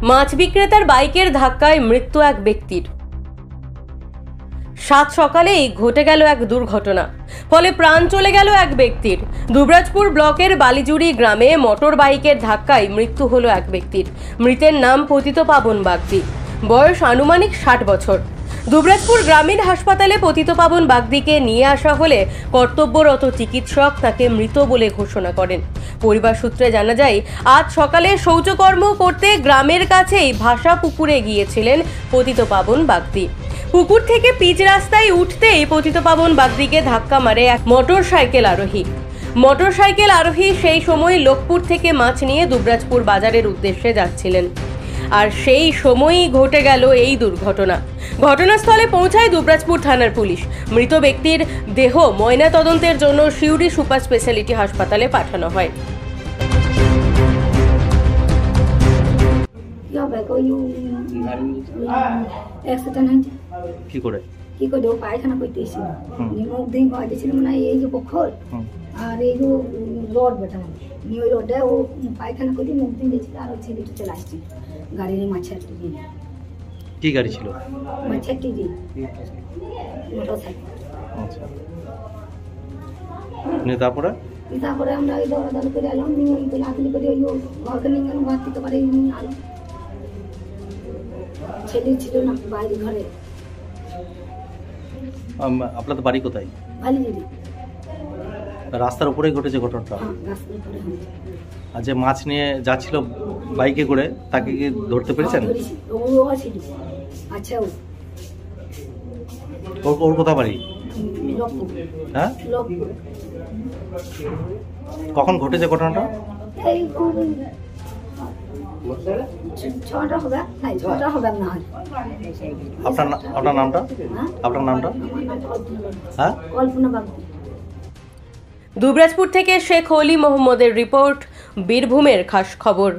মাছ বিক্রেতার বাইকের ধাক্কায় মৃত্যু এক ব্যক্তির। সাত সকালেই ঘটে গেল এক দুর্ঘটনা, ফলে প্রাণ চলে গেল এক ব্যক্তির। দুবরাজপুর ব্লকের বালিজুড়ি গ্রামে মোটর বাইকের ধাক্কায় মৃত্যু হলো এক ব্যক্তির। মৃতের নাম পতিত পাবন বাগদি, বয়স আনুমানিক 60 বছর। দুবরাজপুর গ্রামীণ হাসপাতালে পতিত পাবন বাগদিকে নিয়ে আসা হলে কর্তব্যরত চিকিৎসক তাকে মৃত বলে ঘোষণা করেন। পরিবার সূত্রে জানা যায়, আজ সকালে শৌচকর্ম করতে গ্রামের কাছেই ভাষা পুকুরে গিয়েছিলেন পতিত পাবন বাগদি। পুকুর থেকে পিচ রাস্তায় উঠতেই পতিত পাবন বাগদিকে ধাক্কা মারে এক মোটরসাইকেল আরোহী। সেই সময় লোকপুর থেকে মাছ নিয়ে দুবরাজপুর বাজারের উদ্দেশ্যে যাচ্ছিলেন, আর সেই সময়ই ঘটে গেল এই দুর্ঘটনা। ঘটনাস্থলে পৌঁছায় দুবরাজপুর থানার পুলিশ। মৃত ব্যক্তির দেহ ময়না তদন্তের জন্য সিউড়ি সুপার স্পেশালিটি হাসপাতালে পাঠানো হয়। কি করে ও পায়খানা করতে এসেছিল, মুখ দিয়ে ভয় দিয়েছিল মানে এই যে পোখর আর এই যে রড বেটা নিয়ে ওই রোডে ও পায়খানা করে মুখ দিয়ে দিয়েছিল। আর ওই ছেলেটা চলে আসছে গাড়ির মাছের টিভি। কি গাড়ি ছিল? মাছের টিভি, মোটরসাইকেল। আচ্ছা, তারপরে আমরা ওই দৌড়াদৌড়ি করে এলাম, নিয়ে ওই লাফিলি করে ওই ঘরকে নিয়ে গেলাম। ঘর থেকে পারে নিয়ে আলো ছেলে ছিল না বাইরে ঘরে। আপনাদের বাড়ি কোথায়? বালিজুড়ি। রাস্তার উপরেই ঘটেছে ঘটনাটা? রাস্তার উপরে। আর যে মাছ নিয়ে যাচ্ছিল বাইকে করে, তাকে কি ধরতে পেরেছেন? আচ্ছা, ওর কোথা বাড়ি? হ্যাঁ, কখন ঘটেছে ঘটনাটা? আপনার নামটা? হ্যাঁ, দুবরাজপুর থেকে শেখ অলি মোহাম্মদের রিপোর্ট, বীরভূমের খাস খবর।